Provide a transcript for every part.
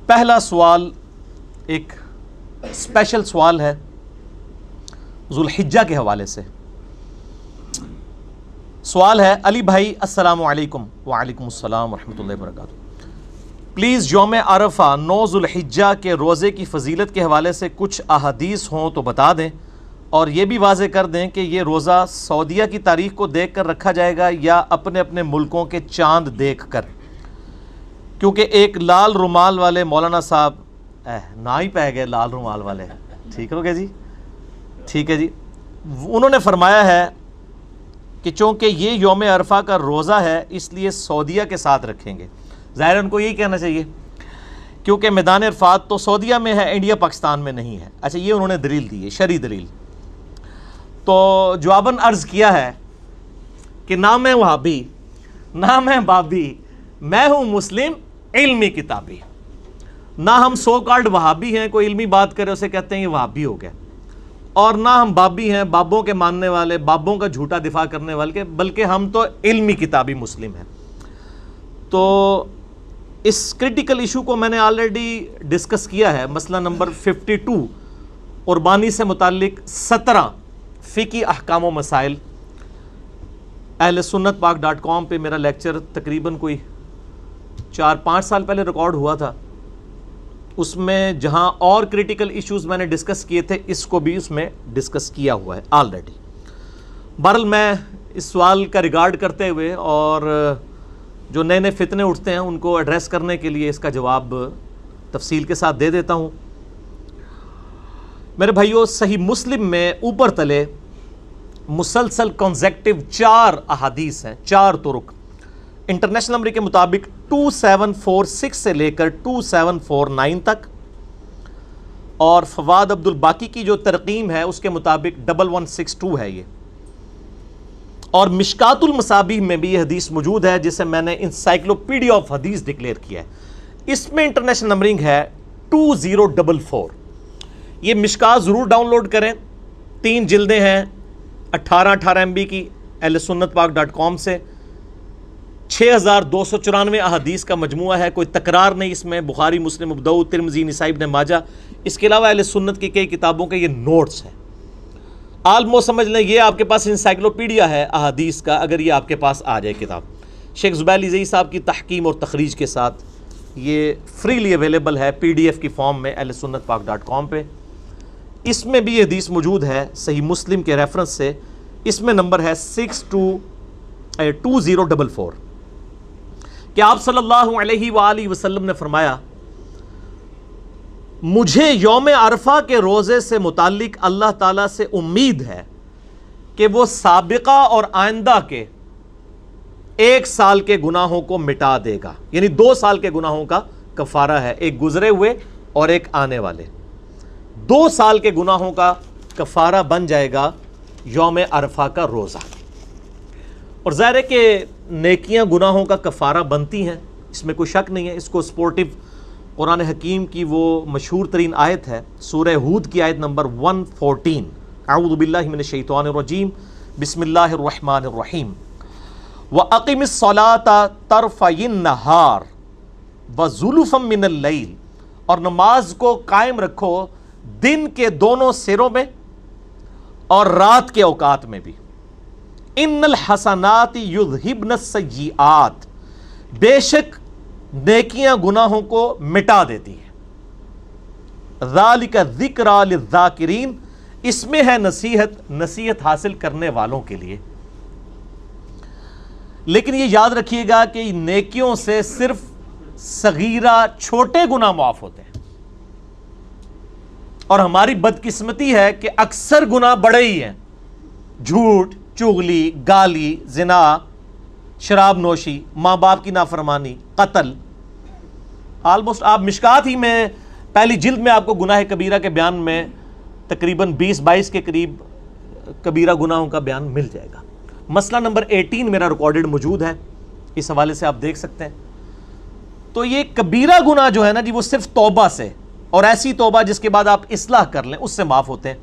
پہلا سوال ایک اسپیشل سوال ہے ذوالحجہ کے حوالے سے. سوال ہے علی بھائی السلام علیکم. وعلیکم السلام ورحمۃ اللہ وبرکاتہ. پلیز یوم عرفہ 9 ذوالحجہ کے روزے کی فضیلت کے حوالے سے کچھ احادیث ہوں تو بتا دیں، اور یہ بھی واضح کر دیں کہ یہ روزہ سعودیہ کی تاریخ کو دیکھ کر رکھا جائے گا یا اپنے اپنے ملکوں کے چاند دیکھ کر. کیونکہ ایک لال رومال والے مولانا صاحب نہ ہی پہ گئے لال رومال والے، ٹھیک ہو گیا جی، ٹھیک ہے جی، انہوں نے فرمایا ہے کہ چونکہ یہ یوم عرفہ کا روزہ ہے اس لیے سعودیہ کے ساتھ رکھیں گے. ظاہر ان کو یہی کہنا چاہیے کیونکہ میدان عرفات تو سعودیہ میں ہے، انڈیا پاکستان میں نہیں ہے. اچھا، یہ انہوں نے دلیل دی ہے، شرعی دلیل. تو جواباً عرض کیا ہے کہ نہ میں وہابی نہ میں بابی، میں ہوں مسلم علمی کتابی. نہ ہم سو کالڈ وہابی ہیں، کوئی علمی بات کرے اسے کہتے ہیں یہ وہابی ہو گیا، اور نہ ہم بابی ہیں، بابوں کے ماننے والے، بابوں کا جھوٹا دفاع کرنے والے، بلکہ ہم تو علمی کتابی مسلم ہیں. تو اس کرٹیکل ایشو کو میں نے آلریڈی ڈسکس کیا ہے. مسئلہ نمبر 52 قربانی سے متعلق 17 فقہی احکام و مسائل. اہل سنت پاک.com پہ میرا لیکچر تقریباً کوئی 4-5 سال پہلے ریکارڈ ہوا تھا. اس میں جہاں اور کریٹیکل ایشوز میں نے ڈسکس کیے تھے، اس کو بھی اس میں ڈسکس کیا ہوا ہے آلریڈی. بہرحال میں اس سوال کا ریگارڈ کرتے ہوئے اور جو نئے نئے فتنے اٹھتے ہیں ان کو ایڈریس کرنے کے لیے اس کا جواب تفصیل کے ساتھ دے دیتا ہوں. میرے بھائیو، صحیح مسلم میں اوپر تلے مسلسل کنزیکٹیو 4 احادیث ہیں، 4 طرق. انٹرنیشنل نمبر کے مطابق 2746 سے لے کر 2749 تک، اور فواد عبد الباقی کی جو ترقیم ہے اس کے مطابق 1162 ہے یہ. اور مشکات المصابیح میں بھی یہ حدیث موجود ہے جسے میں نے انسائکلوپیڈیا آف حدیث ڈکلیئر کیا ہے. اس میں انٹرنیشنل نمبرنگ ہے 2044. یہ مشکات ضرور ڈاؤن لوڈ کریں، 3 جلدیں ہیں 18 MB کی اہل سنت پاک.com سے. 6294 احادیث کا مجموعہ ہے، کوئی تکرار نہیں اس میں. بخاری، مسلم، ابو داؤد، ترمذی، نسائی، ابن ماجہ، اس کے علاوہ اہل سنت کی کئی کتابوں کے یہ نوٹس ہیں. آلموسٹ سمجھ لیں یہ آپ کے پاس انسائکلوپیڈیا ہے احادیث کا، اگر یہ آپ کے پاس آ جائے کتاب. شیخ زبیر علی زئی صاحب کی تحقیم اور تخریج کے ساتھ یہ فریلی اویلیبل ہے PDF کی فارم میں اہل سنت پاک.com پہ. اس میں بھی یہ حدیث موجود ہے صحیح مسلم کے ریفرنس سے. اس میں نمبر ہے 2044 کہ آپ صلی اللہ علیہ وآلہ وسلم نے فرمایا، مجھے یوم عرفہ کے روزے سے متعلق اللہ تعالیٰ سے امید ہے کہ وہ سابقہ اور آئندہ کے 1 سال کے گناہوں کو مٹا دے گا. یعنی 2 سال کے گناہوں کا کفارہ ہے، ایک گزرے ہوئے اور ایک آنے والے. 2 سال کے گناہوں کا کفارہ بن جائے گا یوم عرفہ کا روزہ. اور ظاہر ہے کہ نیکیاں گناہوں کا کفارہ بنتی ہیں، اس میں کوئی شک نہیں ہے. اس کو سپورٹیو قرآن حکیم کی وہ مشہور ترین آیت ہے، سورہ ہود کی آیت نمبر 114. اعوذ باللہ من الشیطان الرجیم، بسم اللہ الرحمن الرحیم. وَأَقِمِ الصَّلَاةَ طَرْفَيِ النَّهَارِ وَزُلُفًا مِّنَ اللَّيْلِ، اور نماز کو قائم رکھو دن کے دونوں سروں میں اور رات کے اوقات میں بھی. ان الحسنات یذہبن السیئات، بے شک نیکیاں گناہوں کو مٹا دیتی ہیں. ذالک ذکریٰ للذاکرین، اس میں ہے نصیحت حاصل کرنے والوں کے لیے. لیکن یہ یاد رکھیے گا کہ نیکیوں سے صرف صغیرہ چھوٹے گناہ معاف ہوتے ہیں، اور ہماری بدقسمتی ہے کہ اکثر گناہ بڑے ہی ہیں. جھوٹ، چغلی، گالی، زنا، شراب نوشی، ماں باپ کی نافرمانی، قتل. آلموسٹ آپ مشکات ہی میں پہلی جلد میں آپ کو گناہ کبیرہ کے بیان میں تقریباً 20-22 کے قریب کبیرہ گناہوں کا بیان مل جائے گا. مسئلہ نمبر 18 میرا ریکارڈڈ موجود ہے، اس حوالے سے آپ دیکھ سکتے ہیں. تو یہ کبیرہ گناہ جو ہے نا جی، وہ صرف توبہ سے، اور ایسی توبہ جس کے بعد آپ اصلاح کر لیں، اس سے معاف ہوتے ہیں.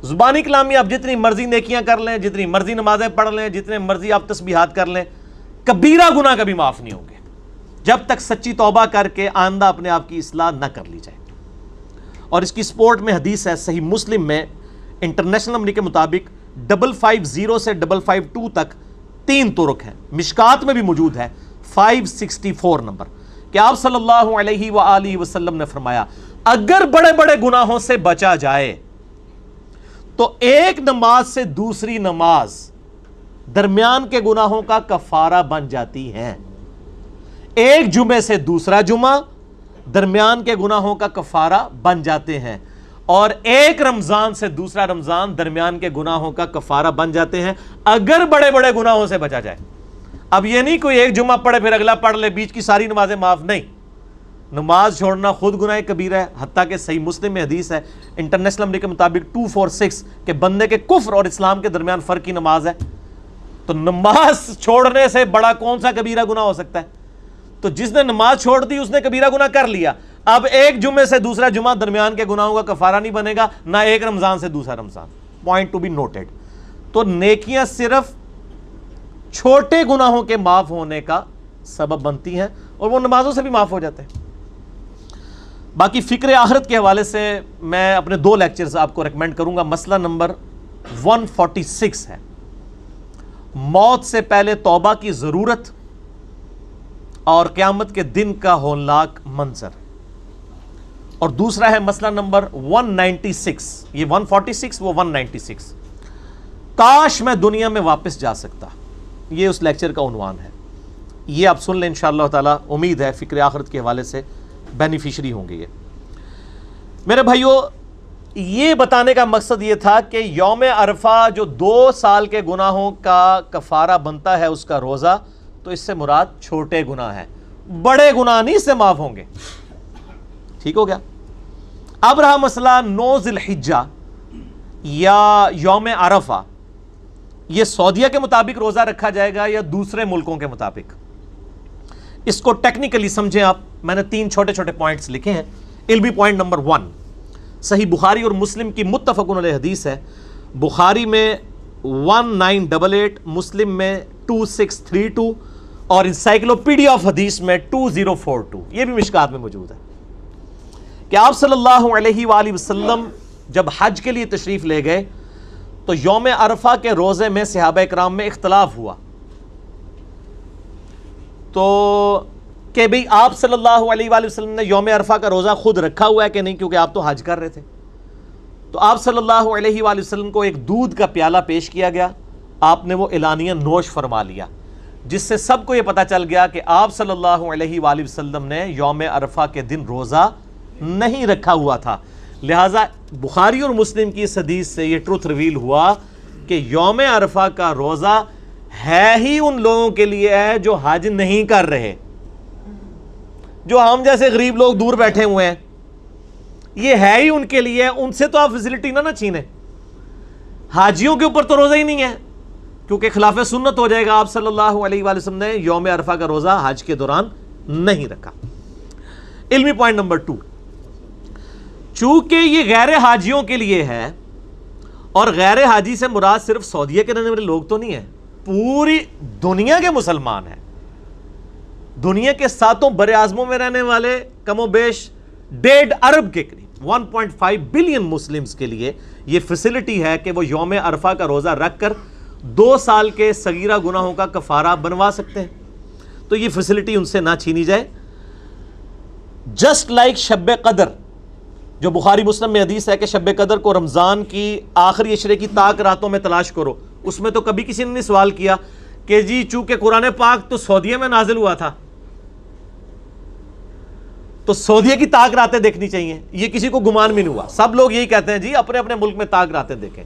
زبانی کلامی آپ جتنی مرضی نیکیاں کر لیں، جتنی مرضی نمازیں پڑھ لیں، جتنے مرضی آپ تسبیحات کر لیں، کبیرہ گناہ کبھی معاف نہیں ہوں گے. جب تک سچی توبہ کر کے آئندہ اپنے آپ کی اصلاح نہ کر لی جائے. اور اس کی سپورٹ میں حدیث ہے صحیح مسلم میں انٹرنیشنل نمبر کے مطابق 550 سے 552 تک 3 طرق ہیں. مشکات میں بھی موجود ہے 564 نمبر کہ آپ صلی اللہ علیہ وآلہ وسلم نے فرمایا اگر بڑے بڑے گناہوں سے بچا جائے تو ایک نماز سے دوسری نماز درمیان کے گناہوں کا کفارہ بن جاتی ہے. ایک جمعے سے دوسرا جمعہ درمیان کے گناہوں کا کفارہ بن جاتے ہیں، اور ایک رمضان سے دوسرا رمضان درمیان کے گناہوں کا کفارہ بن جاتے ہیں اگر بڑے بڑے گناہوں سے بچا جائے. اب یہ نہیں کوئی ایک جمعہ پڑھے پھر اگلا پڑھ لے، بیچ کی ساری نمازیں معاف، نہیں. نماز چھوڑنا خود گناہ کبیرہ ہے، حتیٰ کہ صحیح مسلم میں حدیث ہے انٹرنیشنل نمبر کے مطابق 246 کہ بندے کے کفر اور اسلام کے درمیان فرق کی نماز ہے. تو نماز چھوڑنے سے بڑا کون سا کبیرہ گناہ ہو سکتا ہے؟ تو جس نے نماز چھوڑ دی اس نے کبیرہ گناہ کر لیا. اب ایک جمعے سے دوسرا جمعہ درمیان کے گناہوں کا کفارہ نہیں بنے گا، نہ ایک رمضان سے دوسرا رمضان. Point to be noted. تو نیکیاں صرف چھوٹے گناہوں کے معاف ہونے کا سبب بنتی ہیں اور وہ نمازوں سے بھی معاف ہو جاتے ہیں. باقی فکر آخرت کے حوالے سے میں اپنے 2 لیکچرز آپ کو ریکمینڈ کروں گا. مسئلہ نمبر 146 ہے موت سے پہلے توبہ کی ضرورت اور قیامت کے دن کا ہولناک منظر. اور دوسرا ہے مسئلہ نمبر 196، یہ 146 وہ 196، کاش میں دنیا میں واپس جا سکتا. یہ اس لیکچر کا عنوان ہے. یہ آپ سن لیں انشاءاللہ تعالی. امید ہے فکر آخرت کے حوالے سے بینیفیشری ہوں گے. یہ میرے بھائیوں، یہ بتانے کا مقصد یہ تھا کہ یوم عرفہ جو 2 سال کے گناہوں کا کفارہ بنتا ہے اس کا روزہ، تو اس سے مراد چھوٹے گناہ ہیں، بڑے گناہ نہیں اس سے معاف ہوں گے. ٹھیک ہو گیا. اب رہا مسئلہ 9 ذی الحجہ یا یوم عرفہ، یہ سعودیہ کے مطابق روزہ رکھا جائے گا یا دوسرے ملکوں کے مطابق؟ اس کو ٹیکنیکلی سمجھیں آپ. میں نے 3 چھوٹے چھوٹے پوائنٹس لکھے ہیں. علمی پوائنٹ نمبر 1، صحیح بخاری اور مسلم کی متفق علیہ حدیث ہے. بخاری میں 1988، مسلم میں 2632 اور انسائکلوپیڈیا آف حدیث میں 2042. یہ بھی مشکات میں موجود ہے کہ آپ صلی اللہ علیہ وآلہ وسلم جب حج کے لیے تشریف لے گئے تو یوم عرفہ کے روزے میں صحابہ کرام میں اختلاف ہوا تو کہ بھئی آپ صلی اللہ علیہ وآلہ وسلم نے یوم عرفہ کا روزہ خود رکھا ہوا ہے کہ نہیں، کیونکہ آپ تو حج کر رہے تھے. تو آپ صلی اللہ علیہ وآلہ وسلم کو ایک دودھ کا پیالہ پیش کیا گیا، آپ نے وہ اعلانیہ نوش فرما لیا، جس سے سب کو یہ پتا چل گیا کہ آپ صلی اللہ علیہ وآلہ وسلم نے یوم عرفہ کے دن روزہ نہیں رکھا ہوا تھا. لہٰذا بخاری اور مسلم کی اس حدیث سے یہ ٹروتھ ریویل ہوا کہ یوم عرفہ کا روزہ ہے ہی ان لوگوں کے لیے ہے جو حج نہیں کر رہے. جو ہم جیسے غریب لوگ دور بیٹھے ہوئے ہیں یہ ہے ہی ان کے لیے. ان سے تو آپ فیسلٹی نہ چھینیں. حاجیوں کے اوپر تو روزہ ہی نہیں ہے کیونکہ خلاف سنت ہو جائے گا. آپ صلی اللہ علیہ وآلہ وسلم نے یوم عرفہ کا روزہ حج کے دوران نہیں رکھا. علمی پوائنٹ نمبر 2، چونکہ یہ غیر حاجیوں کے لیے ہے، اور غیر حاجی سے مراد صرف سعودیہ کے رہنے والے لوگ تو نہیں ہیں، پوری دنیا کے مسلمان ہیں. دنیا کے 7 بر اعظموں میں رہنے والے کم و بیش 1.5 ارب کے قریب 1.5 بلین مسلمز کے لیے یہ فیسلٹی ہے کہ وہ یوم عرفہ کا روزہ رکھ کر 2 سال کے صغیرہ گناہوں کا کفارہ بنوا سکتے ہیں. تو یہ فیسلٹی ان سے نہ چھینی جائے. جسٹ لائک شب قدر، جو بخاری مسلم میں حدیث ہے کہ شب قدر کو رمضان کی آخری عشرے کی طاق راتوں میں تلاش کرو. اس میں تو کبھی کسی نے نہیں سوال کیا کہ جی چونکہ قرآن پاک تو سعودیہ میں نازل ہوا تھا تو سعودیہ کی طاق راتیں دیکھنی چاہیے. یہ کسی کو گمان بھی نہیں ہوا. سب لوگ یہی کہتے ہیں جی اپنے اپنے ملک میں طاق راتیں دیکھیں.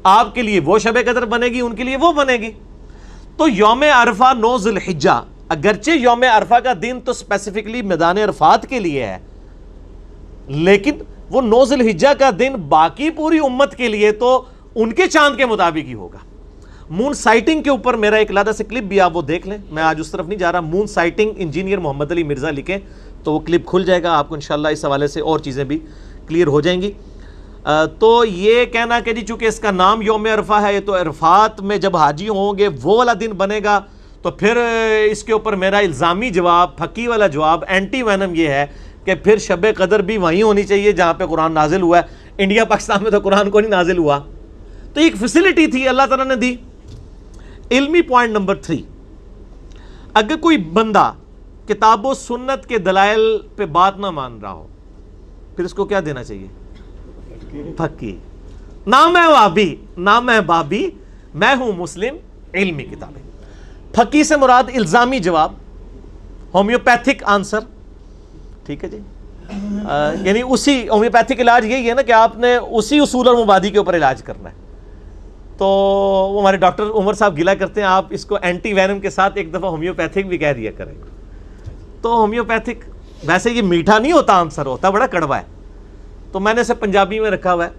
آپ کے لیے وہ شب قدر بنے گی، ان کے لیے وہ بنے گی. تو یوم عرفہ 9 ذی الحجہ، اگرچہ یوم عرفہ کا دن تو اسپیسیفکلی میدان عرفات کے لیے ہے، لیکن وہ 9 ذی الحجہ کا دن باقی پوری امت کے لیے تو ان کے چاند کے مطابق ہی ہوگا. مون سائٹنگ کے اوپر میرا ایک علیحدہ سے کلپ بھی آپ وہ دیکھ لیں. میں آج اس طرف نہیں جا رہا. مون سائٹنگ انجینئر محمد علی مرزا لکھیں تو وہ کلپ کھل جائے گا آپ کو انشاءاللہ. اس حوالے سے اور چیزیں بھی کلیئر ہو جائیں گی. تو یہ کہنا کہ جی چونکہ اس کا نام یوم عرفہ ہے تو عرفات میں جب حاجی ہوں گے وہ والا دن بنے گا تو پھر اس کے اوپر میرا الزامی جواب، پھکی والا جواب، اینٹی وینم یہ ہے کہ پھر شب قدر بھی وہیں ہونی چاہیے جہاں پہ قرآن نازل ہوا ہے. انڈیا پاکستان میں تو قرآن کو نہیں نازل ہوا. تو ایک فیسلٹی تھی اللہ تعالیٰ نے دی. علمی پوائنٹ نمبر 3، اگر کوئی بندہ کتاب و سنت کے دلائل پہ بات نہ مان رہا ہو پھر اس کو کیا دینا چاہیے؟ پھکی. نہ میں وابی نہ میں بابی، میں ہوں مسلم، علمی کتابیں. پھکی سے مراد الزامی جواب، ہومیوپیتھک آنسر. ٹھیک ہے جی، یعنی اسی ہومیوپیتھک علاج یہی ہے نا کہ آپ نے اسی اصول اور مبادی کے اوپر علاج کرنا ہے. تو وہ ہمارے ڈاکٹر عمر صاحب گلا کرتے ہیں آپ اس کو اینٹی وینم کے ساتھ ایک دفعہ ہومیوپیتھک بھی کہہ دیا کریں. تو ہومیوپیتھک ویسے یہ میٹھا نہیں ہوتا، آنسر ہوتا بڑا کڑوا ہے. تو میں نے اسے پنجابی میں رکھا ہوا ہے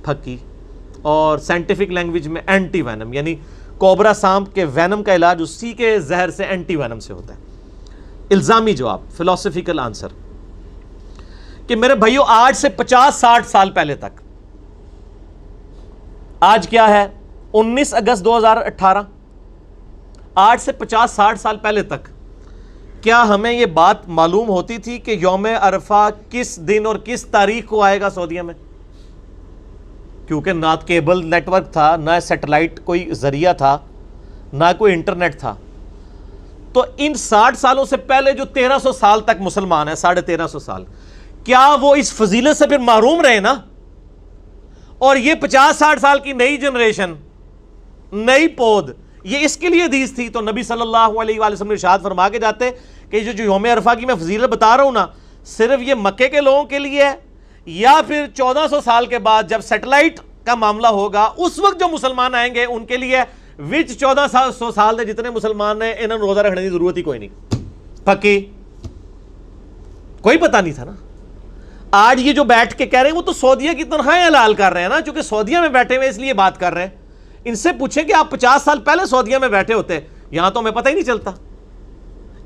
پھکی، اور سائنٹیفک لینگویج میں اینٹی وینم، یعنی کوبرا سانپ کے وینم کا علاج اسی کے زہر سے، اینٹی وینم سے ہوتا ہے. الزامی جواب، فلسفیکل آنسر، کہ میرے بھائیو آج سے 50-60 سال پہلے تک، آج کیا ہے 19 اگست 2018، آج سے 50-60 سال پہلے تک کیا ہمیں یہ بات معلوم ہوتی تھی کہ یوم عرفہ کس دن اور کس تاریخ کو آئے گا سعودیہ میں؟ کیونکہ نہ کیبل نیٹ ورک تھا، نہ سیٹلائٹ کوئی ذریعہ تھا، نہ کوئی انٹرنیٹ تھا. تو ان 60 سالوں سے پہلے جو 1300 سال تک مسلمان ہیں، 1350 سال، کیا وہ اس فضیلت سے پھر محروم رہے نا؟ اور یہ 50-60 سال کی نئی جنریشن، نئی پود، یہ اس کے لیے حدیث تھی. تو نبی صلی اللہ علیہ وآلہ وسلم نے ارشاد فرما کے جاتے کہ جو یوم عرفہ کی میں فضیلت بتا رہا ہوں نا، صرف یہ مکے کے لوگوں کے لیے ہے، یا پھر 1400 سال کے بعد جب سیٹلائٹ کا معاملہ ہوگا اس وقت جو مسلمان آئیں گے ان کے لیے، وچ 1400 سال دے جتنے مسلمان ہیں انہوں نے روزہ رکھنے کی ضرورت ہی کوئی نہیں. پکی کوئی پتہ نہیں تھا نا. آج یہ جو بیٹھ کے کہہ رہے ہیں وہ تو سعودیہ کی تنخواہیں حلال کر رہے ہیں نا، چونکہ سعودیہ میں بیٹھے ہوئے اس لیے بات کر رہے ہیں. ان سے پوچھیں کہ آپ 50 سال پہلے سعودیہ میں بیٹھے ہوتے، یہاں تو ہمیں پتہ ہی نہیں چلتا.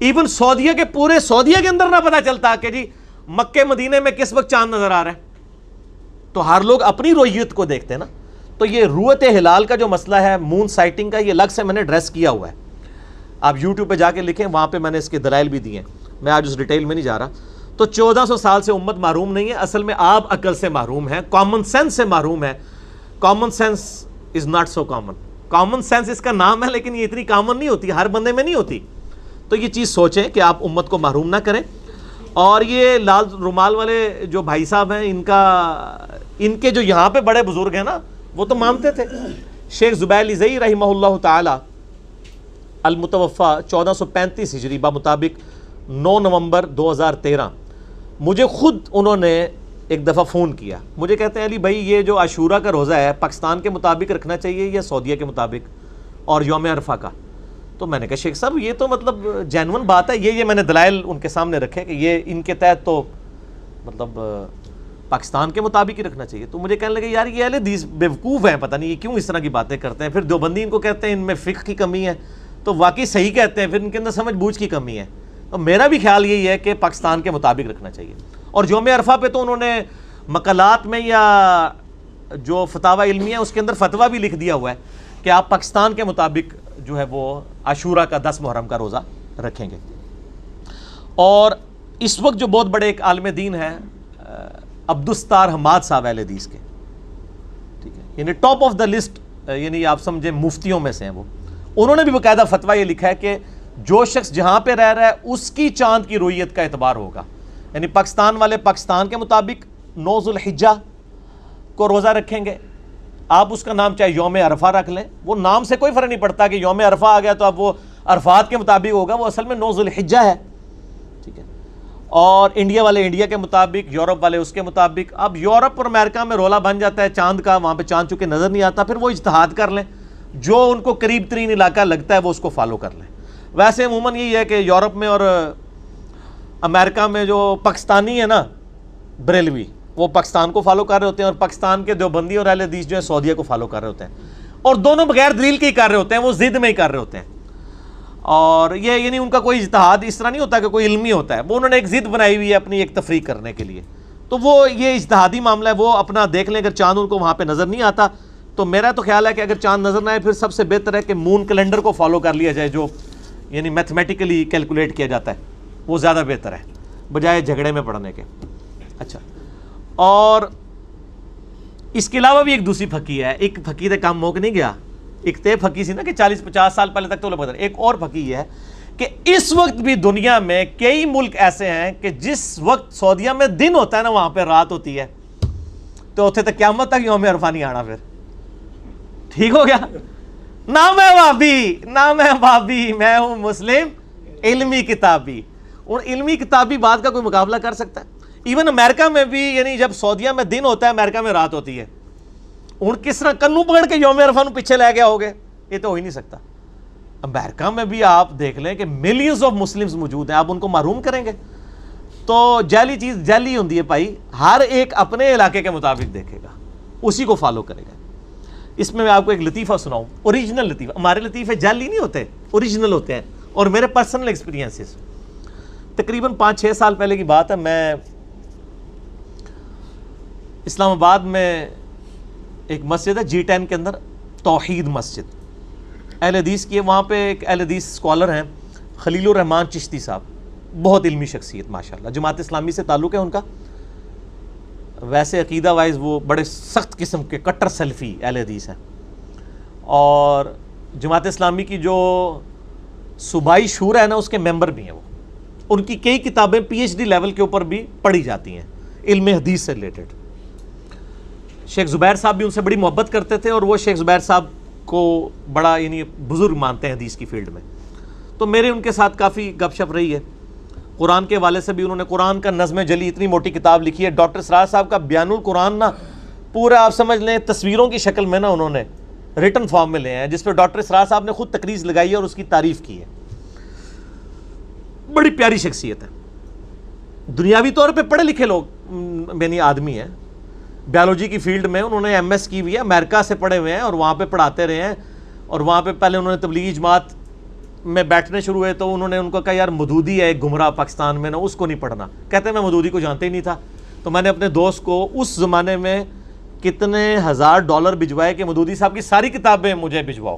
ایون سعودیہ کے پورے سعودیہ کے اندر نہ پتہ چلتا کہ جی مکے مدینے میں کس وقت چاند نظر آ رہا ہے. تو ہر لوگ اپنی رویت کو دیکھتے ہیں نا. تو یہ رویت ہلال کا جو مسئلہ ہے، مون سائٹنگ کا، یہ الگ سے میں نے ایڈریس کیا ہوا ہے. آپ یوٹیوب پہ جا کے لکھیں، وہاں پہ میں نے اس کے دلائل بھی دیے ہیں. میں آج اس ڈیٹیل میں نہیں جا رہا. تو 1400 سال سے امت محروم نہیں ہے، اصل میں آپ عقل سے محروم ہیں، کامن سینس سے محروم ہے. Common sense is not so common. Common sense اس کا نام ہے لیکن یہ اتنی کامن نہیں ہوتی، ہر بندے میں نہیں ہوتی. تو یہ چیز سوچیں کہ آپ امت کو محروم نہ کریں. اور یہ لال رومال والے جو بھائی صاحب ہیں، ان کے جو یہاں پہ بڑے بزرگ ہیں نا، وہ تو مانتے تھے. شیخ زبیر لزئی رحمہ اللہ تعالی المتوفی 1435 ہجری بمطابق 9 نومبر 2013، مجھے خود انہوں نے ایک دفعہ فون کیا. مجھے کہتے ہیں علی بھائی یہ جو عاشورہ کا روزہ ہے پاکستان کے مطابق رکھنا چاہیے یا سعودیہ کے مطابق، اور یوم عرفہ کا؟ تو میں نے کہا شیخ صاحب یہ تو مطلب جینون بات ہے. یہ میں نے دلائل ان کے سامنے رکھے کہ یہ ان کے تحت تو مطلب پاکستان کے مطابق ہی رکھنا چاہیے. تو مجھے کہنے لگے یار یہ اہل حدیث بیوقوف ہیں، پتہ نہیں یہ کیوں اس طرح کی باتیں کرتے ہیں. پھر دیوبندی ان کو کہتے ہیں ان میں فقہ کی کمی ہے، تو واقعی صحیح کہتے ہیں، پھر ان کے اندر سمجھ بوجھ کی کمی ہے. تو میرا بھی خیال یہی ہے کہ پاکستان کے مطابق رکھنا چاہیے. اور یوم عرفہ پہ تو انہوں نے مقالات میں یا جو فتاوی علمیہ اس کے اندر فتویٰ بھی لکھ دیا ہوا ہے کہ آپ پاکستان کے مطابق جو ہے وہ عاشورہ کا 10 محرم کا روزہ رکھیں گے. اور اس وقت جو بہت بڑے ایک عالم دین ہیں عبدالستار حماد صاحب اہل حدیث کے، ٹھیک ہے، یعنی ٹاپ آف دا لسٹ، یعنی آپ سمجھیں مفتیوں میں سے ہیں وہ. انہوں نے بھی باقاعدہ فتویٰ یہ لکھا ہے کہ جو شخص جہاں پہ رہ رہا ہے اس کی چاند کی رویت کا اعتبار ہوگا. یعنی پاکستان والے پاکستان کے مطابق 9 ذوالحجہ کو روزہ رکھیں گے. آپ اس کا نام چاہے یوم عرفہ رکھ لیں، وہ نام سے کوئی فرق نہیں پڑتا کہ یوم عرفہ آ گیا تو اب وہ عرفات کے مطابق ہوگا، وہ اصل میں 9 ذوالحجہ ہے. ٹھیک ہے. اور انڈیا والے انڈیا کے مطابق، یورپ والے اس کے مطابق. اب یورپ اور امریکہ میں رولا بن جاتا ہے چاند کا، وہاں پہ چاند چونکہ نظر نہیں آتا، پھر وہ اجتہاد کر لیں، جو ان کو قریب ترین علاقہ لگتا ہے وہ اس کو فالو کر لیں. ویسے عموماً یہی ہے کہ یورپ میں اور امریکہ میں جو پاکستانی ہے نا بریلوی، وہ پاکستان کو فالو کر رہے ہوتے ہیں، اور پاکستان کے دیوبندی اور اہل حدیث جو ہے سعودیہ کو فالو کر رہے ہوتے ہیں. اور دونوں بغیر دلیل کے ہی کر رہے ہوتے ہیں، وہ ضد میں ہی کر رہے ہوتے ہیں. اور یہ یعنی ان کا کوئی اجتہاد اس طرح نہیں ہوتا کہ کوئی علمی ہوتا ہے، وہ انہوں نے ایک ضد بنائی ہوئی ہے اپنی ایک تفریح کرنے کے لیے. تو وہ یہ اجتہادی معاملہ ہے، وہ اپنا دیکھ لیں. اگر چاند ان کو وہاں پہ نظر نہیں آتا تو میرا تو خیال ہے کہ اگر چاند نظر نہ آئے پھر سب سے بہتر ہے کہ مون کیلنڈر کو فالو کر لیا جائے جو یعنی میتھمیٹیکلی کیلکولیٹ کیا جاتا ہے، وہ زیادہ بہتر ہے بجائے جھگڑے میں پڑھنے کے. اچھا، اور اس کے علاوہ بھی ایک دوسری پھکی ہے. ایک پھکی سے کام موک نہیں گیا، ایک تے پھکی سی نا کہ 40-50 سال پہلے تک تو لوگ بدل. ایک اور پھکی یہ ہے کہ اس وقت بھی دنیا میں کئی ملک ایسے ہیں کہ جس وقت سعودیہ میں دن ہوتا ہے نا وہاں پہ رات ہوتی ہے، تو اتنے تک قیامت تک یوم عرفہ نہیں آنا. پھر ٹھیک ہو گیا. نام ہے وابی، نام ہے وابی، میں ہوں مسلم علمی کتابی. اور علمی کتابی بات کا کوئی مقابلہ کر سکتا ہے؟ ایون امریکہ میں بھی، یعنی جب سعودیہ میں دن ہوتا ہے امریکہ میں رات ہوتی ہے. ہوں کس طرح کنو پکڑ کے یوم عرفہ پیچھے لے گیا ہوگے؟ یہ تو ہو ہی نہیں سکتا. امریکہ میں بھی آپ دیکھ لیں کہ ملینز آف مسلمز موجود ہیں، آپ ان کو محروم کریں گے؟ تو جعلی چیز جعلی ہوتی ہے بھائی. ہر ایک اپنے علاقے کے مطابق دیکھے گا، اسی کو فالو کرے گا. اس میں آپ کو ایک لطیفہ سناؤں، اوریجنل لطیفہ. ہمارے لطیفے جعلی نہیں ہوتے، اوریجنل ہوتے ہیں. اور میرے پرسنل ایکسپیرینسز، تقریباً 5-6 سال پہلے کی بات ہے. میں اسلام آباد میں ایک مسجد ہے G10 کے اندر، توحید مسجد، اہل حدیث کی ہے. وہاں پہ ایک اہل حدیث اسکالر ہیں خلیل الرحمان چشتی صاحب، بہت علمی شخصیت ماشاءاللہ. جماعت اسلامی سے تعلق ہے ان کا. ویسے عقیدہ وائز وہ بڑے سخت قسم کے کٹر سلفی اہل حدیث ہیں. اور جماعت اسلامی کی جو صوبائی شورا ہے نا اس کے ممبر بھی ہیں وہ. ان کی کئی کتابیں PhD لیول کے اوپر بھی پڑھی جاتی ہیں علم حدیث سے ریلیٹڈ. شیخ زبیر صاحب بھی ان سے بڑی محبت کرتے تھے، اور وہ شیخ زبیر صاحب کو بڑا یعنی بزرگ مانتے ہیں حدیث کی فیلڈ میں. تو میرے ان کے ساتھ کافی گپ شپ رہی ہے. قرآن کے حوالے سے بھی انہوں نے قرآن کا نظم جلی اتنی موٹی کتاب لکھی ہے. ڈاکٹر سراج صاحب کا بیان القرآن نا پورا آپ سمجھ لیں تصویروں کی شکل میں نا انہوں نے ریٹن فارم میں لے ہیں، جس پہ ڈاکٹر سراج صاحب نے خود تقریر لگائی ہے اور اس کی تعریف کی ہے. بڑی پیاری شخصیت ہے. دنیاوی طور پہ پڑھے لکھے لوگ یعنی آدمی ہیں. بیالوجی کی فیلڈ میں انہوں نے MS کی ہوئی ہے، امریکہ سے پڑھے ہوئے ہیں اور وہاں پہ پڑھاتے رہے ہیں. اور وہاں پہ پہلے انہوں نے تبلیغی جماعت میں بیٹھنے شروع ہوئے تو انہوں نے ان کو کہا یار مودودی ہے ایک گمراہ پاکستان میں نا، اس کو نہیں پڑھنا. کہتے ہیں میں مودودی کو جانتے ہی نہیں تھا. تو میں نے اپنے دوست کو اس زمانے میں کتنے $1000 بھجوائے کہ مودودی صاحب کی ساری کتابیں مجھے بھجواؤ.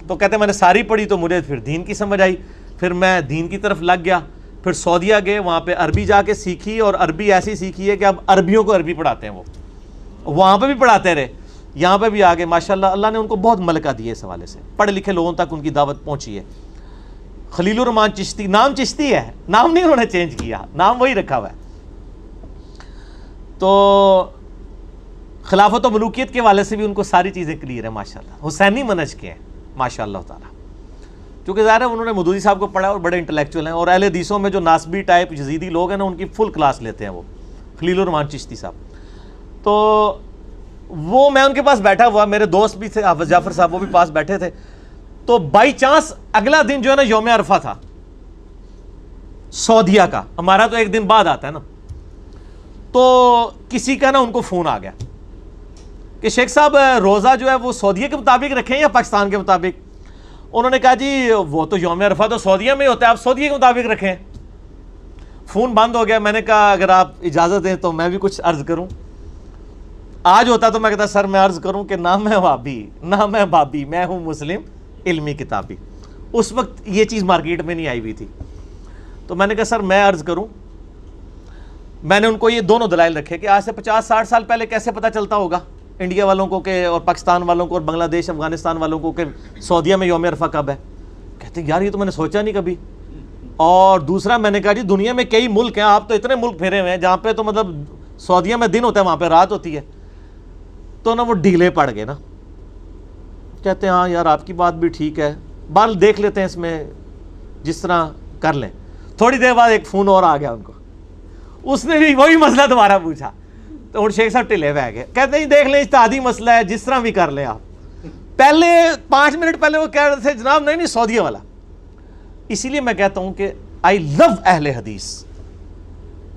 تو کہتے ہیں میں نے ساری پڑھی تو مجھے پھر دین کی سمجھ آئی، پھر میں دین کی طرف لگ گیا. پھر سعودیہ گئے، وہاں پہ عربی جا کے سیکھی، اور عربی ایسی سیکھی ہے کہ اب عربیوں کو عربی پڑھاتے ہیں. وہ وہاں پہ بھی پڑھاتے رہے، یہاں پہ بھی آگے ماشاءاللہ. اللہ نے ان کو بہت ملکہ دی ہے اس حوالے سے، پڑھے لکھے لوگوں تک ان کی دعوت پہنچی ہے. خلیل الرحمان چشتی، نام چشتی ہے، نام نہیں انہوں نے چینج کیا، نام وہی رکھا ہوا ہے. تو خلافت و ملوکیت کے حوالے سے بھی ان کو ساری چیزیں کلیئر ہیں ماشاءاللہ. حسینی منہج کے ہیں ماشاءاللہ تعالیٰ، کیونکہ ظاہر ہے انہوں نے مودودی صاحب کو پڑھا اور بڑے انٹلیکچوئل ہیں. اور اہل حدیثوں میں جو ناسبی ٹائپ یزیدی لوگ ہیں نا ان کی فل کلاس لیتے ہیں وہ خلیل الرحمان چشتی صاحب. تو وہ میں ان کے پاس بیٹھا ہوا، میرے دوست بھی تھے حافظ جعفر صاحب، وہ بھی پاس بیٹھے تھے. تو بائی چانس اگلا دن جو ہے نا یوم عرفہ تھا سعودیہ کا، ہمارا تو ایک دن بعد آتا ہے نا. تو کسی کا نا ان کو فون آ گیا کہ شیخ صاحب روزہ جو ہے وہ سعودیہ کے مطابق رکھیں یا پاکستان کے مطابق. انہوں نے کہا جی وہ تو یوم عرفہ تو سعودیہ میں ہوتا ہے، آپ سعودیہ کے مطابق رکھیں. فون بند ہو گیا. میں نے کہا اگر آپ اجازت دیں تو میں بھی کچھ عرض کروں. آج ہوتا تو میں کہتا سر میں عرض کروں کہ نام ہے وابی، نام ہے بابی، میں ہوں مسلم علمی کتابی. اس وقت یہ چیز مارکیٹ میں نہیں آئی ہوئی تھی. تو میں نے کہا سر میں عرض کروں. میں نے ان کو یہ دونوں دلائل رکھے کہ آج سے 50-60 سال پہلے کیسے پتہ چلتا ہوگا انڈیا والوں کو کہ اور پاکستان والوں کو اور بنگلہ دیش افغانستان والوں کو کہ سعودیہ میں یوم عرفہ کب ہے. کہتے یار یہ تو میں نے سوچا نہیں کبھی. اور دوسرا میں نے کہا جی دنیا میں کئی ملک ہیں، آپ تو اتنے ملک پھیرے ہوئے ہیں جہاں پہ تو مطلب سعودیہ میں دن ہوتا ہے وہاں پہ رات ہوتی ہے. تو نا وہ ڈھیلے پڑ گئے نا. کہتے ہیں ہاں یار آپ کی بات بھی ٹھیک ہے، بال دیکھ لیتے ہیں اس میں جس طرح کر لیں. تھوڑی دیر بعد ایک فون اور آ گیا ان کو، اس نے بھی وہی مسئلہ دوبارہ پوچھا. تو اور شیخ صاحب ٹلے ہوئے گئے، کہتے ہیں دیکھ لیں اجتہادی مسئلہ ہے جس طرح بھی کر لیں آپ. پہلے 5 منٹ پہلے وہ کہہ رہے تھے جناب نہیں سعودیہ والا. اسی لیے میں کہتا ہوں کہ آئی لو اہل حدیث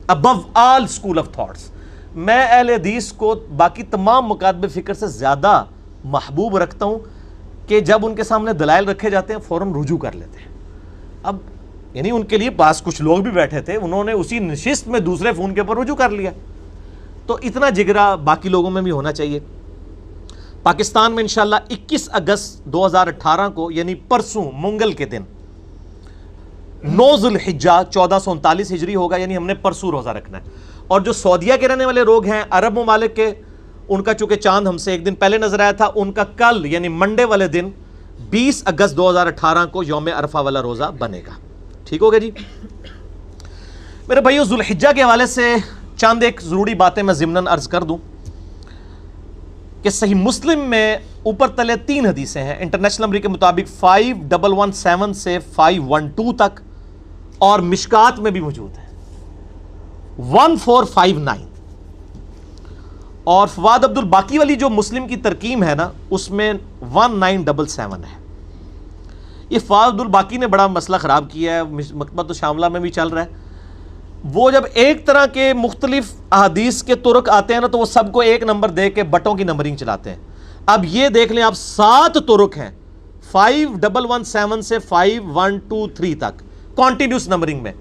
ابو آل اسکول آف تھاٹس. میں اہل حدیث کو باقی تمام مکاتب فکر سے زیادہ محبوب رکھتا ہوں کہ جب ان کے سامنے دلائل رکھے جاتے ہیں فوراً رجوع کر لیتے ہیں. اب یعنی ان کے لیے پاس کچھ لوگ بھی بیٹھے تھے، انہوں نے اسی نشست میں دوسرے فون کے اوپر رجوع کر لیا. تو اتنا جگرا باقی لوگوں میں بھی ہونا چاہیے. پاکستان میں انشاءاللہ 21 اگست 2018 کو یعنی پرسوں منگل کے دن 9 ذوالحجہ 1439 ہجری ہوگا، یعنی ہم نے پرسوں روزہ رکھنا ہے۔ اور جو سعودیہ کے رہنے والے لوگ ہیں، عرب ممالک کے، ان کا چونکہ چاند ہم سے ایک دن پہلے نظر آیا تھا، ان کا کل یعنی منڈے والے دن 20 اگست 2018 کو یوم عرفہ والا روزہ بنے گا۔ ٹھیک ہو گیا جی؟ میرے بھائیو، ذوالحجہ کے حوالے سے چند ایک ضروری باتیں میں ضمناً عرض کر دوں کہ صحیح مسلم میں اوپر تلے 3 حدیثیں ہیں انٹرنیشنل نمبر کے مطابق 5117 سے 512 تک، اور مشکات میں بھی موجود ہے 1459، اور فواد عبد الباقی والی جو مسلم کی ترکیم ہے نا اس میں 1977 ہے۔ یہ فواد عبد الباقی نے بڑا مسئلہ خراب کیا ہے، مکتبۃ شاملہ میں بھی چل رہا ہے۔ وہ جب ایک طرح کے مختلف احادیث کے طرق آتے ہیں نا تو وہ سب کو ایک نمبر دے کے بٹوں کی نمبرنگ چلاتے ہیں۔ اب یہ دیکھ لیں آپ 7 طرق ہیں 5117 سے 5123 تک کانٹینیوس نمبرنگ میں،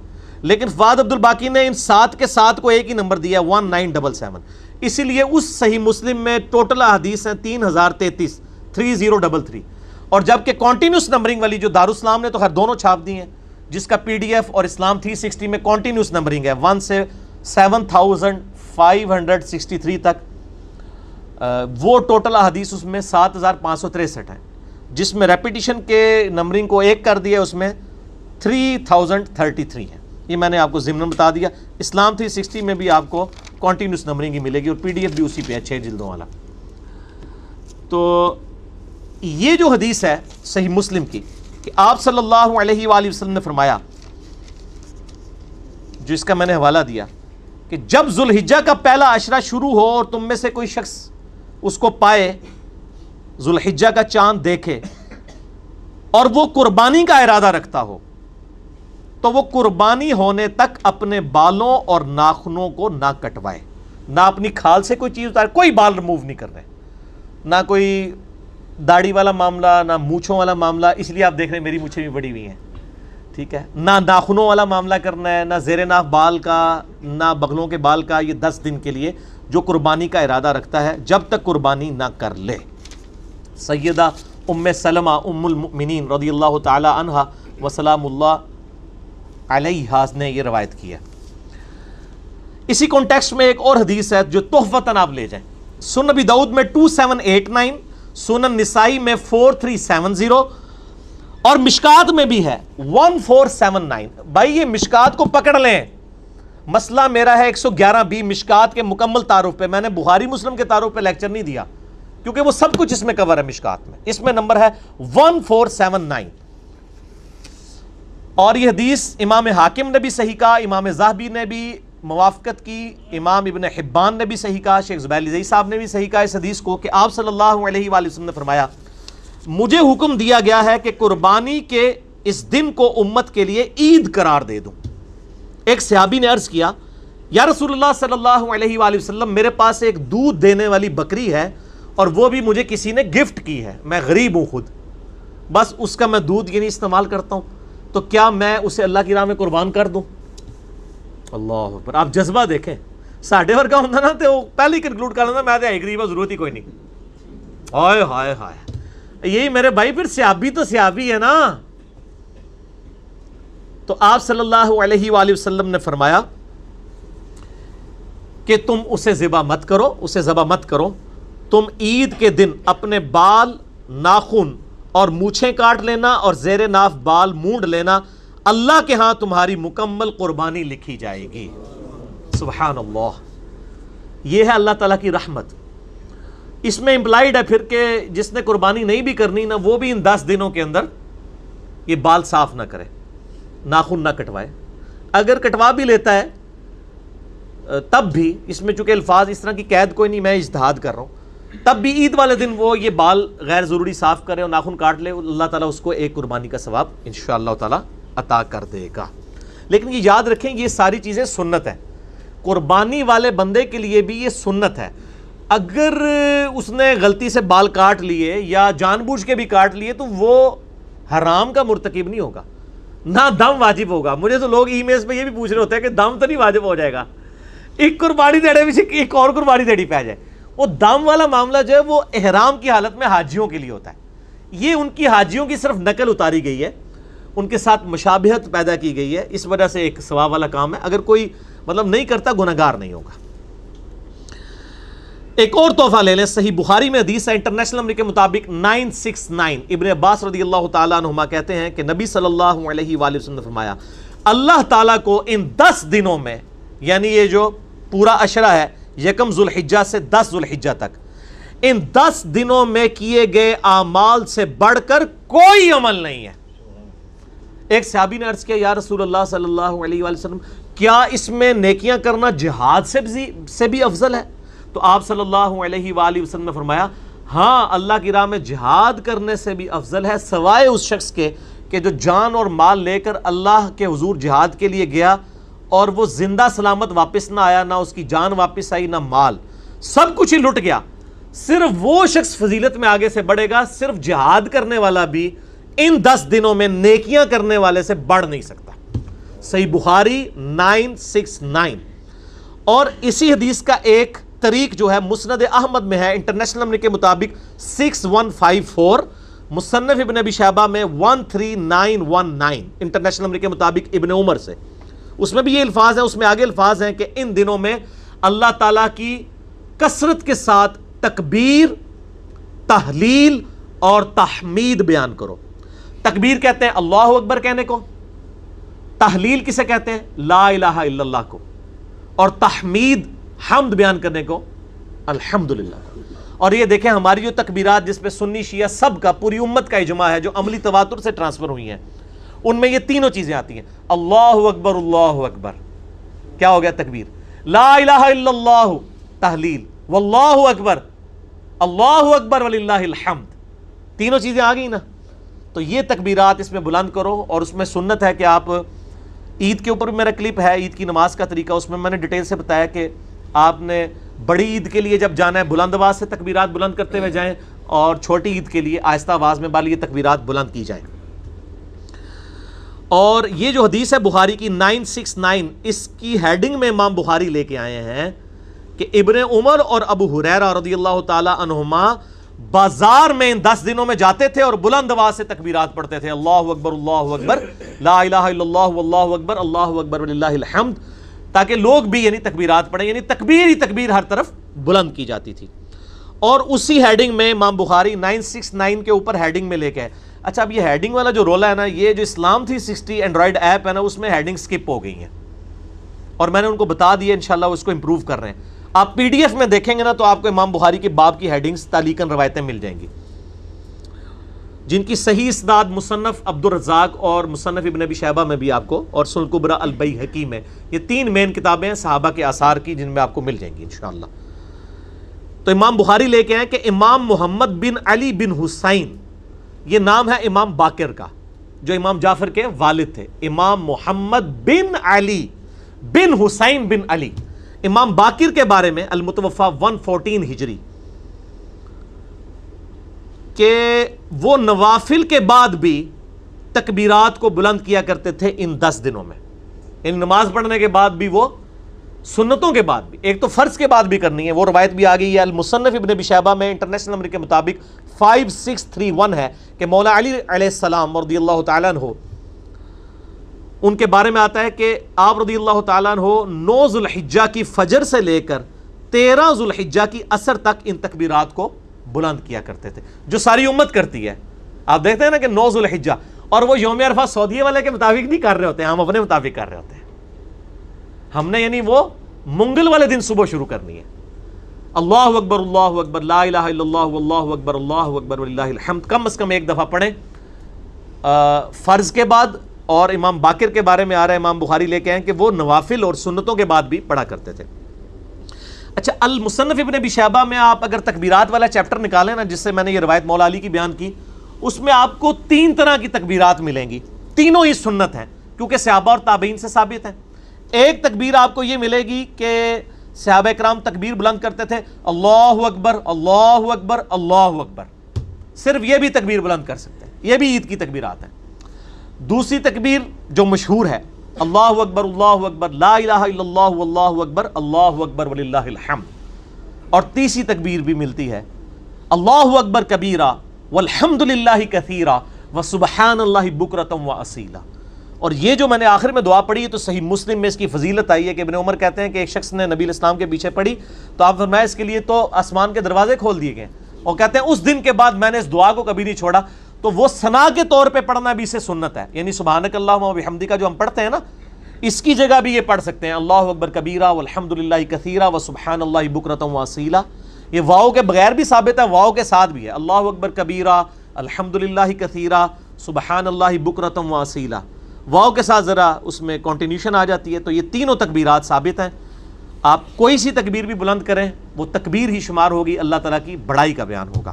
لیکن فواد عبد الباقی نے ان 7 کے ساتھ کو ایک ہی نمبر دیا 1977، اسی لیے اس صحیح مسلم میں ٹوٹل احادیث ہیں 3033 3033، اور جبکہ کانٹینیوس نمبرنگ والی جو دارالاسلام نے تو خیر دونوں چھاپ دی ہیں، جس کا پی ڈی ایف اور اسلام 360 میں کانٹینیوس نمبرنگ ہے 1 سے 7563 تک، وہ ٹوٹل احادیث اس میں 7563 ہیں، جس میں ریپیٹیشن کے نمبرنگ کو ایک کر دیا اس میں 3033 ہے۔ یہ میں نے آپ کو ضمن بتا دیا۔ اسلام 360 میں بھی آپ کو کانٹینیوس نمبرنگ ہی ملے گی، اور پی ڈی ایف بھی اسی پہ ہے 6 جلدوں والا۔ تو یہ جو حدیث ہے صحیح مسلم کی کہ آپ صلی اللہ علیہ وآلہ وسلم نے فرمایا، جو اس کا میں نے حوالہ دیا، کہ جب ذوالحجہ کا پہلا عشرہ شروع ہو اور تم میں سے کوئی شخص اس کو پائے، ذوالحجہ کا چاند دیکھے، اور وہ قربانی کا ارادہ رکھتا ہو، تو وہ قربانی ہونے تک اپنے بالوں اور ناخنوں کو نہ کٹوائے، نہ اپنی کھال سے کوئی چیز اتارے، کوئی بال ریموو نہیں کرنے، نہ کوئی داڑھی والا معاملہ، نہ مونچھوں والا معاملہ، اس لیے آپ دیکھ رہے ہیں میری مونچھیں بھی بڑی ہوئی ہیں، ٹھیک ہے، نہ ناخنوں والا معاملہ کرنا ہے، نہ زیر ناف بال کا، نہ بغلوں کے بال کا۔ یہ 10 دن کے لیے جو قربانی کا ارادہ رکھتا ہے جب تک قربانی نہ کر لے۔ سیدہ ام سلمہ ام المؤمنین رضی اللہ تعالی عنہا وسلام اللہ علیہا نے یہ روایت کی ہے۔ اسی کانٹیکسٹ میں ایک اور حدیث ہے جو تحفتاً آپ لے جائیں، سنن ابی داؤد میں 2789، سنن نسائی میں 4370، اور مشکات میں بھی ہے 1479۔ بھائی یہ مشکات کو پکڑ لیں، مسئلہ میرا ہے 111B مشکات کے مکمل تعارف پہ۔ میں نے بخاری مسلم کے تعارف پہ لیکچر نہیں دیا کیونکہ وہ سب کچھ اس میں کور ہے مشکات میں، اس میں نمبر ہے 1479۔ اور یہ حدیث امام حاکم نے بھی صحیح کہا، امام ذہبی نے بھی موافقت کی، امام ابن حبان نے بھی صحیح کہا، شیخ زبیر الزئی صاحب نے بھی صحیح کہا اس حدیث کو، کہ آپ صلی اللہ علیہ وآلہ وسلم نے فرمایا، مجھے حکم دیا گیا ہے کہ قربانی کے اس دن کو امت کے لیے عید قرار دے دوں۔ ایک صحابی نے عرض کیا، یا رسول اللہ صلی اللہ علیہ وآلہ وسلم، میرے پاس ایک دودھ دینے والی بکری ہے اور وہ بھی مجھے کسی نے گفٹ کی ہے، میں غریب ہوں خود، بس اس کا میں دودھ یہ نہیں استعمال کرتا ہوں، تو کیا میں اسے اللہ کی راہ میں قربان کر دوں؟ اللہ اکبر، آپ جذبہ دیکھیں، ساڈے ورگا ہوتا نا تو پہلے ہی کنکلوڈ کر لینا میں تو غریب ہوں، ضرورت ہی کوئی نہیں۔ ہائے ہائے ہائے، یہی میرے بھائی پھر صحابی تو صحابی ہے نا۔ تو آپ صلی اللہ علیہ وآلہ وسلم نے فرمایا کہ تم اسے ذبح مت کرو، اسے ذبح مت کرو، تم عید کے دن اپنے بال، ناخن اور مونچھیں کاٹ لینا اور زیر ناف بال مونڈ لینا، اللہ کے ہاں تمہاری مکمل قربانی لکھی جائے گی۔ سبحان اللہ، یہ ہے اللہ تعالیٰ کی رحمت۔ اس میں امپلائیڈ ہے پھر کہ جس نے قربانی نہیں بھی کرنی نا، وہ بھی ان 10 دنوں کے اندر یہ بال صاف نہ کرے، ناخن نہ کٹوائے، اگر کٹوا بھی لیتا ہے تب بھی، اس میں چونکہ الفاظ اس طرح کی قید کوئی نہیں، میں اجتہاد کر رہا ہوں، تب بھی عید والے دن وہ یہ بال غیر ضروری صاف کرے اور ناخن کاٹ لے، اللہ تعالیٰ اس کو ایک قربانی کا ثواب انشاءاللہ تعالیٰ عطا کر دے گا۔ لیکن یہ یاد رکھیں یہ ساری چیزیں سنت ہیں، قربانی والے بندے کے لیے بھی یہ سنت ہے۔ اگر اس نے غلطی سے بال کاٹ لیے یا جان بوجھ کے بھی کاٹ لیے تو وہ حرام کا مرتکب نہیں ہوگا، نہ دم واجب ہوگا۔ مجھے تو لوگ ای میلز پہ یہ بھی پوچھ رہے ہوتے ہیں کہ دم تو نہیں واجب ہو جائے گا، ایک قربانی دینے میں ایک اور قربانی دیڑی پہ جائے۔ وہ دم والا معاملہ جو ہے وہ احرام کی حالت میں حاجیوں کے لیے ہوتا ہے، یہ ان کی حاجیوں کی صرف نقل اتاری گئی ہے، ان کے ساتھ مشابہت پیدا کی گئی ہے، اس وجہ سے ایک ثواب والا کام ہے، اگر کوئی مطلب نہیں کرتا گنہگار نہیں ہوگا۔ ایک اور تحفہ لے لیں، صحیح بخاری میں حدیث ہے، انٹرنیشنل نمبر کے مطابق 969، ابن عباس رضی اللہ تعالیٰ عنہما کہتے ہیں کہ نبی صلی اللہ علیہ وآلہ وسلم نے فرمایا اللہ تعالیٰ کو ان 10 دنوں میں، یعنی یہ جو پورا عشرہ ہے یکم ذوالحجہ سے 10 ذوالحجہ تک، ان 10 دنوں میں کیے گئے اعمال سے بڑھ کر کوئی عمل نہیں ہے۔ ایک صحابی نے عرض کیا یا رسول اللہ صلی اللہ علیہ وآلہ وسلم، کیا اس میں نیکیاں کرنا جہاد سے بھی افضل ہے؟ تو آپ صلی اللہ علیہ وآلہ وسلم نے فرمایا ہاں، اللہ کی راہ میں جہاد کرنے سے بھی افضل ہے، سوائے اس شخص کے کہ جو جان اور مال لے کر اللہ کے حضور جہاد کے لیے گیا اور وہ زندہ سلامت واپس نہ آیا، نہ اس کی جان واپس آئی نہ مال، سب کچھ ہی لٹ گیا، صرف وہ شخص فضیلت میں آگے سے بڑھے گا، صرف جہاد کرنے والا بھی ان 10 دنوں میں نیکیاں کرنے والے سے بڑھ نہیں سکتا۔ صحیح بخاری 969۔ اور اسی حدیث کا ایک طریق جو ہے مسند احمد میں ہے، انٹرنیشنل نمبر کے مطابق 6154، مصنف ابن ابی شیبہ میں 13919، انٹرنیشنل نمبر کے مطابق ابن عمر سے، اس میں بھی یہ الفاظ ہیں، اس میں آگے الفاظ ہیں کہ ان دنوں میں اللہ تعالیٰ کی کثرت کے ساتھ تکبیر، تحلیل اور تحمید بیان کرو۔ تکبیر کہتے ہیں اللہ اکبر کہنے کو، تحلیل کسے کہتے ہیں لا الہ الا اللہ کو، اور تحمید حمد بیان کرنے کو الحمدللہ۔ اور یہ دیکھیں ہماری جو تکبیرات جس پہ سنی شیعہ سب کا، پوری امت کا اجماع ہے، جو عملی تواتر سے ٹرانسفر ہوئی ہیں، ان میں یہ تینوں چیزیں آتی ہیں، اللہ اکبر اللہ اکبر کیا ہو گیا تکبیر، لا الہ الا اللہ تحلیل، واللہ اکبر اللہ اکبر وللہ الحمد، تینوں چیزیں آ گئی نا۔ تو یہ تکبیرات اس میں بلند کرو، اور اس میں سنت ہے کہ آپ عید کے اوپر بھی میرا کلپ ہے، عید کی نماز کا طریقہ، اس میں نے ڈیٹیل سے بتایا کہ آپ نے بڑی عید کے لیے جب جانا ہے بلند آواز سے تکبیرات بلند کرتے ہوئے جائیں، اور چھوٹی عید کے لیے آہستہ آواز میں بالی یہ تکبیرات بلند کی جائیں۔ اور یہ جو حدیث ہے بخاری کی 969، اس کی ہیڈنگ میں امام بخاری لے کے آئے ہیں کہ ابن عمر اور ابو ہریرہ رضی اللہ تعالی عنہما بازار میں ان 10 دنوں میں جاتے تھے اور بلند آواز سے تکبیرات پڑھتے تھے، اللہ اکبر لا الہ الا اللہ واللہ اکبر وللہ الحمد، تاکہ لوگ بھی یعنی تکبیرات پڑھیں، یعنی تکبیر ہی تکبیر ہر طرف بلند کی جاتی تھی۔ اور اسی ہیڈنگ میں امام بخاری 969 کے اوپر ہیڈنگ میں لے کے آئے۔ اچھا، اب یہ ہیڈنگ والا جو رولا ہے نا، یہ جو اسلام 360 اینڈرائڈ ایپ ہے نا، اس میں ہیڈنگ سکپ ہو گئی ہیں، اور میں نے ان کو بتا دیا، انشاءاللہ اس کو امپروو کر رہے ہیں۔ آپ پی ڈی ایف میں دیکھیں گے نا تو آپ کو امام بخاری کے باب کی ہیڈنگز تعلیقاً روایتیں مل جائیں گی، جن کی صحیح اسناد مصنف عبد الرزاق اور مصنف ابن ابی شیبہ میں بھی آپ کو، اور سنن کبری البیہقی میں، یہ 3 مین کتابیں ہیں صحابہ کے آثار کی، جن میں آپ کو مل جائیں گی انشاءاللہ۔ تو امام بخاری لے کے آئے کہ امام محمد بن علی بن حسین، یہ نام ہے امام باقر کا جو امام جعفر کے والد تھے، امام محمد بن علی بن حسین بن علی، امام باقر کے بارے میں المتوفا 114 ہجری، کہ وہ نوافل کے بعد بھی تکبیرات کو بلند کیا کرتے تھے ان 10 دنوں میں، ان نماز پڑھنے کے بعد بھی، وہ سنتوں کے بعد بھی، ایک تو فرض کے بعد بھی کرنی ہے، وہ روایت بھی آ گئی ہے المصنف ابن ابی شیبہ میں، انٹرنیشنل نمبر کے مطابق 5631 ہے کہ مولا علی علیہ السلام رضی اللہ تعالیٰ عنہ، ان کے بارے میں آتا ہے کہ آپ رضی اللہ تعالیٰ عنہ 9 ذوالحجہ کی فجر سے لے کر 13 ذوالحجہ کی عصر تک ان تکبیرات کو بلند کیا کرتے تھے، جو ساری امت کرتی ہے۔ آپ دیکھتے ہیں نا کہ 9 ذوالحجہ، اور وہ یوم عرفہ سعودیہ والے کے مطابق نہیں کر رہے ہوتے ہیں، ہم اپنے مطابق کر رہے ہوتے ہیں۔ ہم نے یعنی وہ منگل والے دن صبح شروع کرنی ہے، اللہ اکبر لا الہ الا اللہ واللہ اکبر وللہ الحمد، کم از کم ایک دفعہ پڑھیں فرض کے بعد۔ اور امام باقر کے بارے میں آ رہا ہے، امام بخاری لے کے آئے کہ وہ نوافل اور سنتوں کے بعد بھی پڑھا کرتے تھے۔ اچھا، المصنف ابن ابی شیبہ میں آپ اگر تکبیرات والا چیپٹر نکالیں نا، جس سے میں نے یہ روایت مولا علی کی بیان کی، اس میں آپ کو 3 طرح کی تکبیرات ملیں گی، تینوں ہی سنت ہیں کیونکہ صحابہ اور تابعین سے ثابت ہیں۔ ایک تکبیر آپ کو یہ ملے گی کہ صحابہ کرام تکبیر بلند کرتے تھے، اللہ اکبر اللہ اکبر اللہ اکبر، صرف یہ بھی تکبیر بلند کر سکتے ہیں، یہ بھی عید کی تکبیرات ہیں۔ دوسری تکبیر جو مشہور ہے، اللہ اکبر لا الہ الا اللہ واللہ اکبر وللہ الحمد۔ اور تیسری تکبیر بھی ملتی ہے، اللہ اکبر کبیرہ والحمد للہ کثیرہ وسبحان اللہ بکرۃ واصیلا۔ اور یہ جو میں نے آخر میں دعا پڑھی ہے تو صحیح مسلم میں اس کی فضیلت آئی ہے کہ ابن عمر کہتے ہیں کہ ایک شخص نے نبی الاسلام کے پیچھے پڑھی تو آپ فرمایا اس کے لیے تو آسمان کے دروازے کھول دیے گئے، اور کہتے ہیں اس دن کے بعد میں نے اس دعا کو کبھی نہیں چھوڑا۔ تو وہ ثنا کے طور پہ پڑھنا بھی اسے سنت ہے، یعنی سبحانک اللہم و بحمدک جو ہم پڑھتے ہیں نا، اس کی جگہ بھی یہ پڑھ سکتے ہیں اللہ اکبر کبیرہ والحمد للہ کثیرہ وسبحان اللہ بکرۃ واصیلا۔ یہ واؤ کے بغیر بھی ثابت ہے، واؤ کے ساتھ بھی ہے، اللہ اکبر کبیرہ الحمد للہ کثیرہ سبحان اللہ بکرۃ واصیلا۔ واؤ کے ساتھ ذرا اس میں کنٹینیوشن آ جاتی ہے، تو یہ تینوں تکبیرات ثابت ہیں۔ آپ کوئی سی تکبیر بھی بلند کریں وہ تکبیر ہی شمار ہوگی، اللہ تعالیٰ کی بڑائی کا بیان ہوگا۔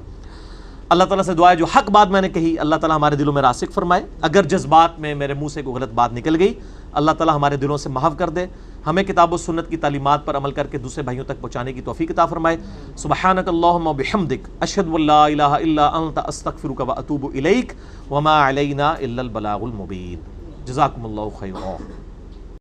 اللہ تعالیٰ سے دعا ہے جو حق بات میں نے کہی اللہ تعالیٰ ہمارے دلوں میں راسخ فرمائے، اگر جذبات میں میرے منہ سے کوئی غلط بات نکل گئی اللہ تعالیٰ ہمارے دلوں سے محو کر دے، ہمیں کتاب و سنت کی تعلیمات پر عمل کر کے دوسرے بھائیوں تک پہنچانے کی توفیق عطا فرمائے۔ سبحانک اللہم و بحمدک اشہد ان لا الہ الا انت استغفرک و اتوب الیک وما علینا الا البلاغ المبین۔ جزاکم اللہ خیرا۔